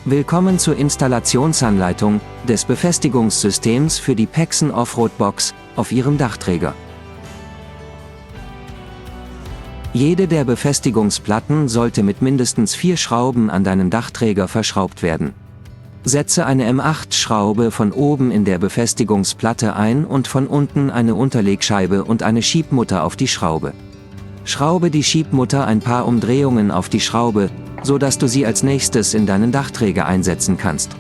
Willkommen zur Installationsanleitung des Befestigungssystems für die Pexen Offroad Box auf Ihrem Dachträger. Jede der Befestigungsplatten sollte mit mindestens 4 Schrauben an deinen Dachträger verschraubt werden. Setze eine M8-Schraube von oben in der Befestigungsplatte ein und von unten eine Unterlegscheibe und eine Schiebmutter auf die Schraube. Schraube die Schiebmutter ein paar Umdrehungen auf die Schraube, so dass du sie als nächstes in deinen Dachträger einsetzen kannst.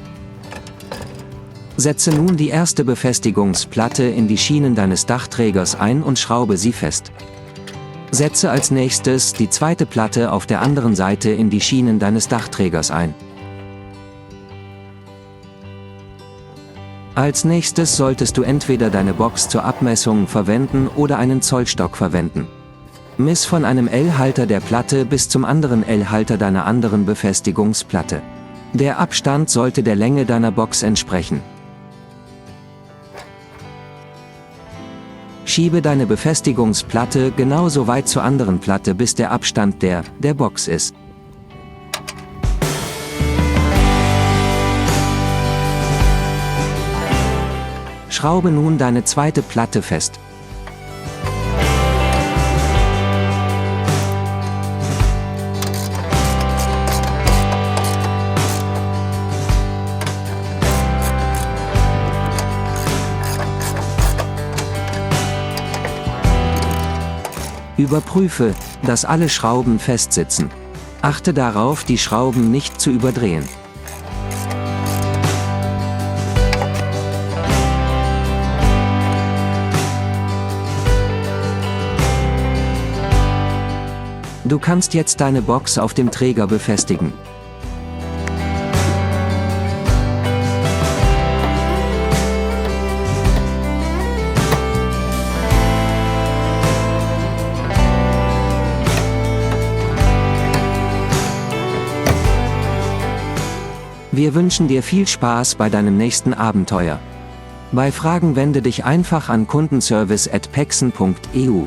Setze nun die erste Befestigungsplatte in die Schienen deines Dachträgers ein und schraube sie fest. Setze als nächstes die zweite Platte auf der anderen Seite in die Schienen deines Dachträgers ein. Als nächstes solltest du entweder deine Box zur Abmessung verwenden oder einen Zollstock verwenden. Miss von einem L-Halter der Platte bis zum anderen L-Halter deiner anderen Befestigungsplatte. Der Abstand sollte der Länge deiner Box entsprechen. Schiebe deine Befestigungsplatte genauso weit zur anderen Platte, bis der Abstand der Box ist. Schraube nun deine zweite Platte fest. Überprüfe, dass alle Schrauben festsitzen. Achte darauf, die Schrauben nicht zu überdrehen. Du kannst jetzt deine Box auf dem Träger befestigen. Wir wünschen dir viel Spaß bei deinem nächsten Abenteuer. Bei Fragen wende dich einfach an kundenservice@pexen.eu.